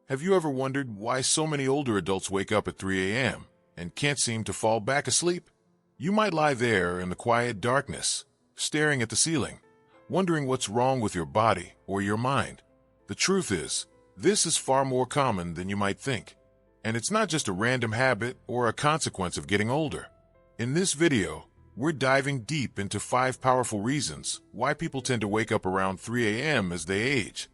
Have you ever wondered why so many older adults wake up at 3 a.m. and can't seem to fall back asleep? You might lie there in the quiet darkness, staring at the ceiling, wondering what's wrong with your body or your mind. The truth is, this is far more common than you might think. And it's not just a random habit or a consequence of getting older. In this video, we're diving deep into 5 powerful reasons why people tend to wake up around 3 a.m. as they age,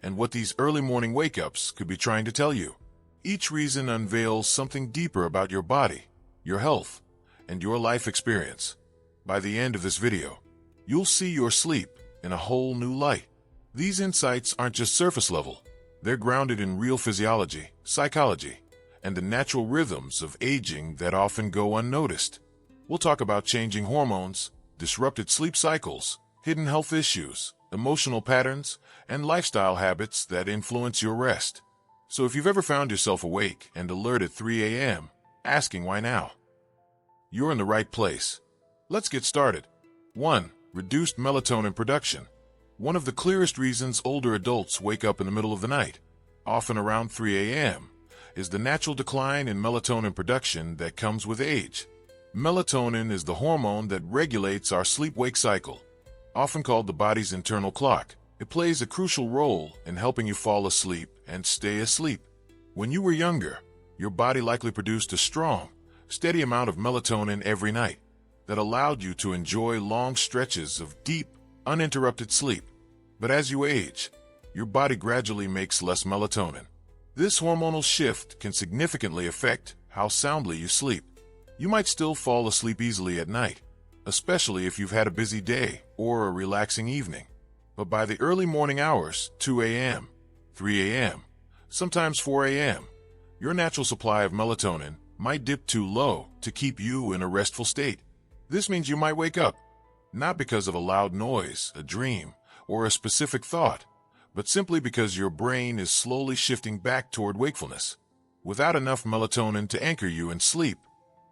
and what these early morning wake-ups could be trying to tell you. Each reason unveils something deeper about your body, your health, and your life experience. By the end of this video, you'll see your sleep in a whole new light. These insights aren't just surface level. They're grounded in real physiology, psychology, and the natural rhythms of aging that often go unnoticed. We'll talk about changing hormones, disrupted sleep cycles, hidden health issues, emotional patterns, and lifestyle habits that influence your rest. So if you've ever found yourself awake and alert at 3 a.m., asking why now, you're in the right place. Let's get started. 1. Reduced melatonin production. One of the clearest reasons older adults wake up in the middle of the night, often around 3 a.m., is the natural decline in melatonin production that comes with age. Melatonin is the hormone that regulates our sleep-wake cycle. Often called the body's internal clock, it plays a crucial role in helping you fall asleep and stay asleep. When you were younger, your body likely produced a strong, steady amount of melatonin every night that allowed you to enjoy long stretches of deep, uninterrupted sleep. But as you age, your body gradually makes less melatonin. This hormonal shift can significantly affect how soundly you sleep. You might still fall asleep easily at night, especially if you've had a busy day or a relaxing evening. But by the early morning hours, 2 a.m., 3 a.m., sometimes 4 a.m., your natural supply of melatonin might dip too low to keep you in a restful state. This means you might wake up, not because of a loud noise, a dream, or a specific thought, but simply because your brain is slowly shifting back toward wakefulness. Without enough melatonin to anchor you in sleep,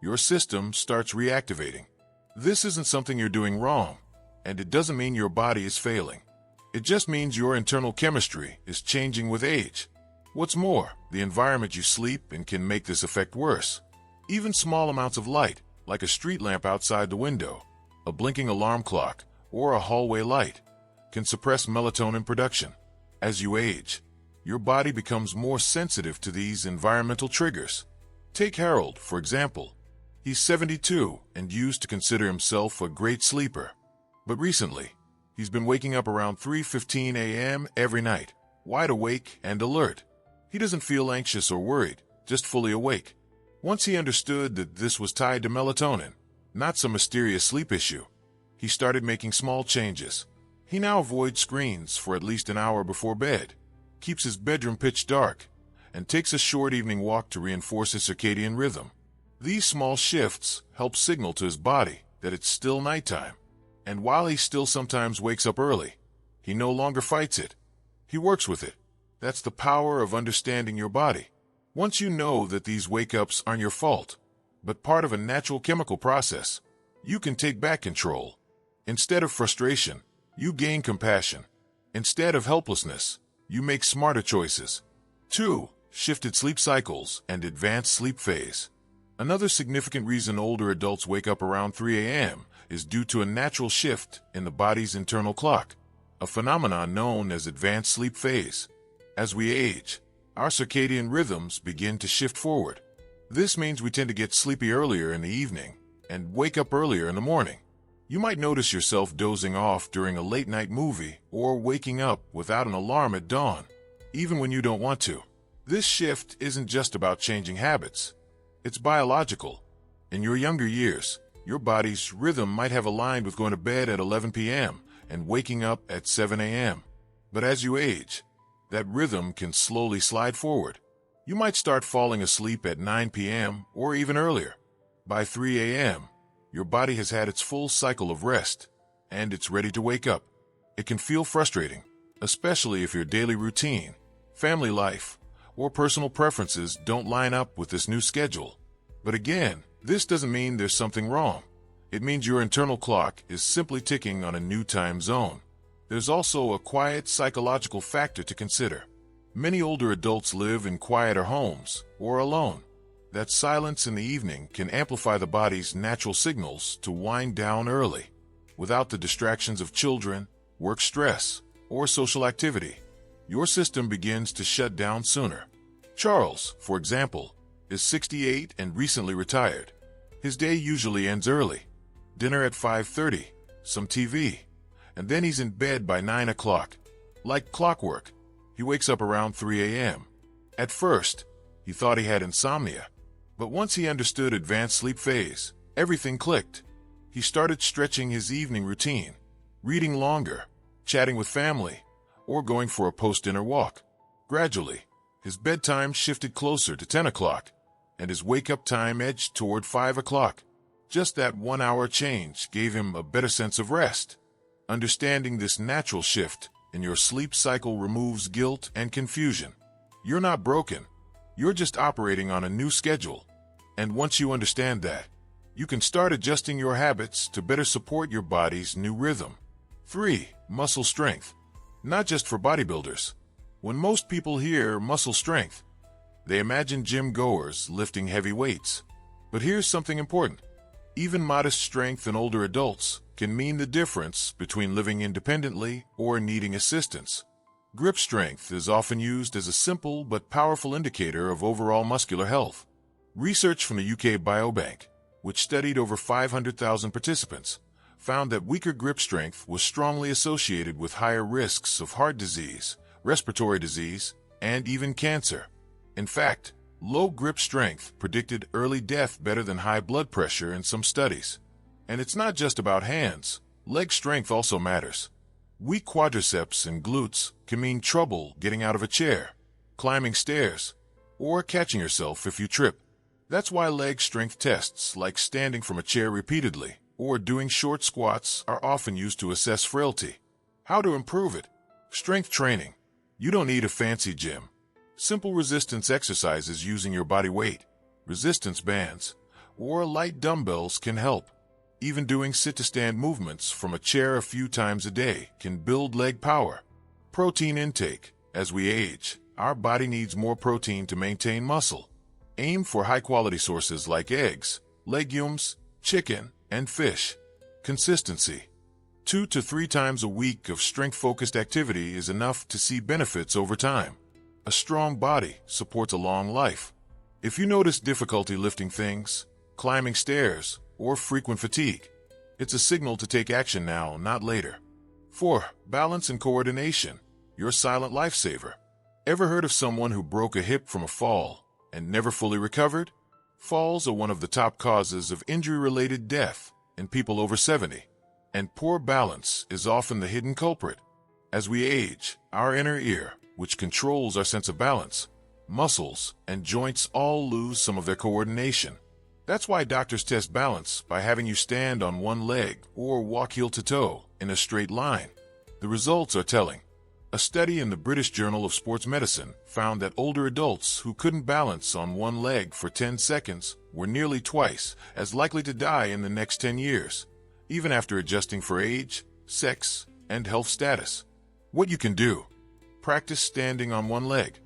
your system starts reactivating. This isn't something you're doing wrong, and it doesn't mean your body is failing. It just means your internal chemistry is changing with age. What's more, the environment you sleep in can make this effect worse. Even small amounts of light, like a street lamp outside the window, a blinking alarm clock, or a hallway light, can suppress melatonin production. As you age, your body becomes more sensitive to these environmental triggers. Take Harold, for example. He's 72 and used to consider himself a great sleeper. But recently, he's been waking up around 3:15 a.m. every night, wide awake and alert. He doesn't feel anxious or worried, just fully awake. Once he understood that this was tied to melatonin, not some mysterious sleep issue, he started making small changes. He now avoids screens for at least an hour before bed, keeps his bedroom pitch dark, and takes a short evening walk to reinforce his circadian rhythm. These small shifts help signal to his body that it's still nighttime. And while he still sometimes wakes up early, he no longer fights it. He works with it. That's the power of understanding your body. Once you know that these wake-ups aren't your fault, but part of a natural chemical process, you can take back control. Instead of frustration, you gain compassion. Instead of helplessness, you make smarter choices. 2. Shifted sleep cycles and advanced sleep phase. Another significant reason older adults wake up around 3 a.m. is due to a natural shift in the body's internal clock, a phenomenon known as advanced sleep phase. As we age, our circadian rhythms begin to shift forward. This means we tend to get sleepy earlier in the evening and wake up earlier in the morning. You might notice yourself dozing off during a late-night movie or waking up without an alarm at dawn, even when you don't want to. This shift isn't just about changing habits. It's biological. In your younger years, your body's rhythm might have aligned with going to bed at 11 p.m. and waking up at 7 a.m. But as you age, that rhythm can slowly slide forward. You might start falling asleep at 9 p.m. or even earlier. By 3 a.m., your body has had its full cycle of rest, and it's ready to wake up. It can feel frustrating, especially if your daily routine, family life, or personal preferences don't line up with this new schedule. But again, this doesn't mean there's something wrong. It means your internal clock is simply ticking on a new time zone. There's also a quiet psychological factor to consider. Many older adults live in quieter homes or alone. That silence in the evening can amplify the body's natural signals to wind down early, without the distractions of children, work stress, or social activity. Your system begins to shut down sooner. Charles, for example, is 68 and recently retired. His day usually ends early. Dinner at 5:30, some TV, and then he's in bed by 9 o'clock. Like clockwork, he wakes up around 3 a.m. At first, he thought he had insomnia, but once he understood advanced sleep phase, everything clicked. He started stretching his evening routine, reading longer, chatting with family, or going for a post-dinner walk. Gradually, his bedtime shifted closer to 10 o'clock, and his wake-up time edged toward 5 o'clock. Just that 1 hour change gave him a better sense of rest. Understanding this natural shift in your sleep cycle removes guilt and confusion. You're not broken. You're just operating on a new schedule. And once you understand that, you can start adjusting your habits to better support your body's new rhythm. 3. Muscle strength. Not just for bodybuilders. When most people hear muscle strength, they imagine gym goers lifting heavy weights. But here's something important. Even modest strength in older adults can mean the difference between living independently or needing assistance. Grip strength is often used as a simple but powerful indicator of overall muscular health. Research from the UK Biobank, which studied over 500,000 participants, found that weaker grip strength was strongly associated with higher risks of heart disease, respiratory disease, and even cancer. In fact, low grip strength predicted early death better than high blood pressure in some studies. And it's not just about hands. Leg strength also matters. Weak quadriceps and glutes can mean trouble getting out of a chair, climbing stairs, or catching yourself if you trip. That's why leg strength tests like standing from a chair repeatedly or doing short squats are often used to assess frailty. How to improve it? Strength training. You don't need a fancy gym. Simple resistance exercises using your body weight, resistance bands, or light dumbbells can help. Even doing sit-to-stand movements from a chair a few times a day can build leg power. Protein intake. As we age, our body needs more protein to maintain muscle. Aim for high-quality sources like eggs, legumes, chicken, and fish. Consistency. 2 to 3 times a week of strength-focused activity is enough to see benefits over time. A strong body supports a long life. If you notice difficulty lifting things, climbing stairs, or frequent fatigue, it's a signal to take action now, not later. 4. Balance and coordination. Your silent lifesaver. Ever heard of someone who broke a hip from a fall and never fully recovered? Falls are one of the top causes of injury-related death in people over 70, and poor balance is often the hidden culprit. As we age, our inner ear, which controls our sense of balance, muscles, and joints all lose some of their coordination. That's why doctors test balance by having you stand on one leg or walk heel to toe in a straight line. The results are telling. A study in the British Journal of Sports Medicine found that older adults who couldn't balance on one leg for 10 seconds were nearly twice as likely to die in the next 10 years, even after adjusting for age, sex, and health status. What you can do: practice standing on one leg.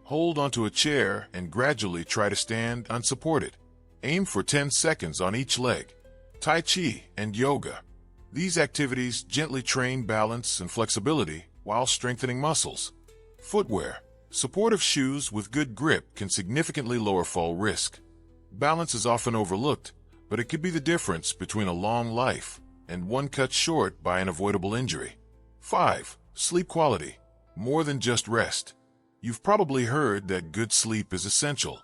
Hold onto a chair and gradually try to stand unsupported. Aim for 10 seconds on each leg. Tai Chi and yoga. These activities gently train balance and flexibility while strengthening muscles. Footwear. Supportive shoes with good grip can significantly lower fall risk. Balance is often overlooked, but it could be the difference between a long life and one cut short by an avoidable injury. 5. Sleep quality. More than just rest. You've probably heard that good sleep is essential.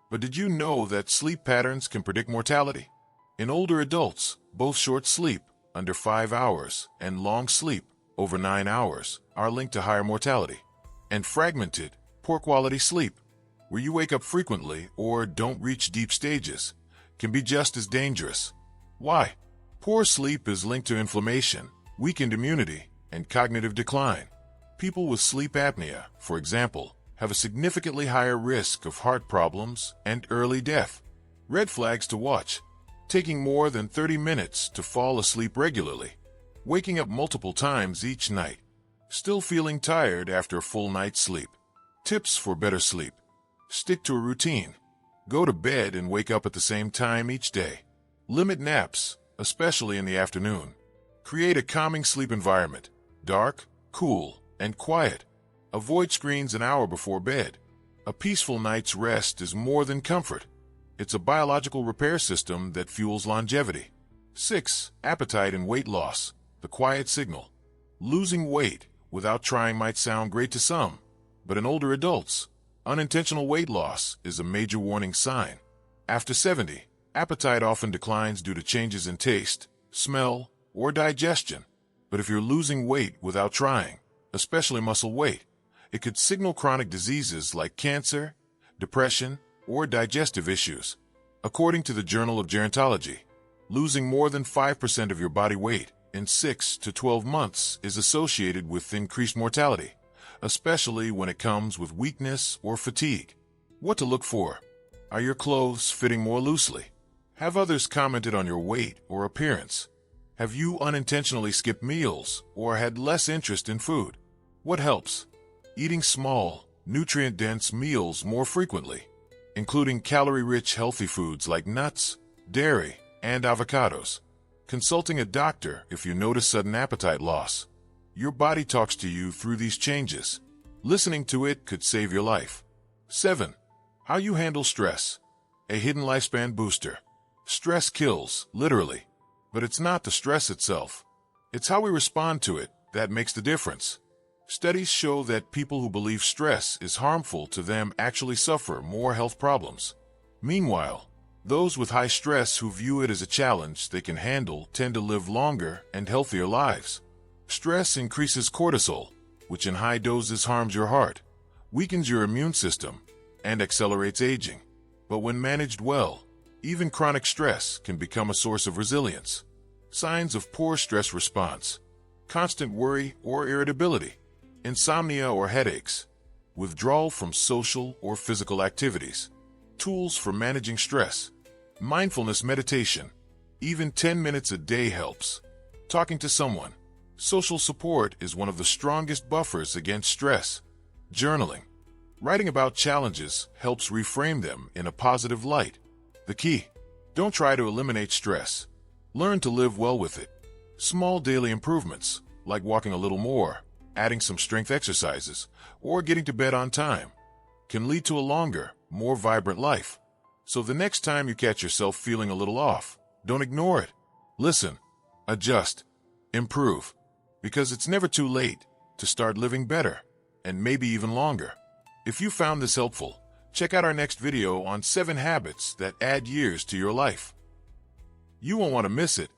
But did you know that sleep patterns can predict mortality? In older adults, both short sleep, under 5 hours, and long sleep, over 9 hours, are linked to higher mortality. And fragmented, poor quality sleep, where you wake up frequently or don't reach deep stages, can be just as dangerous. Why? Poor sleep is linked to inflammation, weakened immunity, and cognitive decline. People with sleep apnea, for example, have a significantly higher risk of heart problems and early death. Red flags to watch: taking more than 30 minutes to fall asleep regularly, waking up multiple times each night, still feeling tired after a full night's sleep, Tips for better sleep. Stick to a routine. Go to bed and wake up at the same time each day. Limit naps, especially in the afternoon. Create a calming sleep environment. Dark, cool, and quiet. Avoid screens an hour before bed. A peaceful night's rest is more than comfort. It's a biological repair system that fuels longevity. 6. Appetite and weight loss. The quiet signal. Losing weight without trying might sound great to some, but in older adults, unintentional weight loss is a major warning sign. After 70, appetite often declines due to changes in taste, smell, or digestion. But if you're losing weight without trying, especially muscle weight, it could signal chronic diseases like cancer, depression, or digestive issues. According to the Journal of Gerontology, losing more than 5% of your body weight in 6 to 12 months is associated with increased mortality, especially when it comes with weakness or fatigue. What to look for? Are your clothes fitting more loosely? Have others commented on your weight or appearance? Have you unintentionally skipped meals or had less interest in food? What helps? Eating small, nutrient-dense meals more frequently, including calorie-rich healthy foods like nuts, dairy, and avocados. Consulting a doctor if you notice sudden appetite loss. Your body talks to you through these changes. Listening to it could save your life. 7. How you handle stress. A hidden lifespan booster. Stress kills, literally. But it's not the stress itself. It's how we respond to it that makes the difference. Studies show that people who believe stress is harmful to them actually suffer more health problems. Meanwhile, those with high stress who view it as a challenge they can handle tend to live longer and healthier lives. Stress increases cortisol, which in high doses harms your heart, weakens your immune system, and accelerates aging. But when managed well, even chronic stress can become a source of resilience. Signs of poor stress response. Constant worry or irritability, insomnia or headaches, withdrawal from social or physical activities. Tools for managing stress. Mindfulness meditation. Even 10 minutes a day helps. Talking to someone. Social support is one of the strongest buffers against stress. Journaling. Writing about challenges helps reframe them in a positive light. The key: don't try to eliminate stress. Learn to live well with it. Small daily improvements, like walking a little more, adding some strength exercises, or getting to bed on time, can lead to a longer, more vibrant life. So the next time you catch yourself feeling a little off, don't ignore it. Listen, adjust, improve, because it's never too late to start living better, and maybe even longer. If you found this helpful, check out our next video on 7 habits that add years to your life. You won't want to miss it.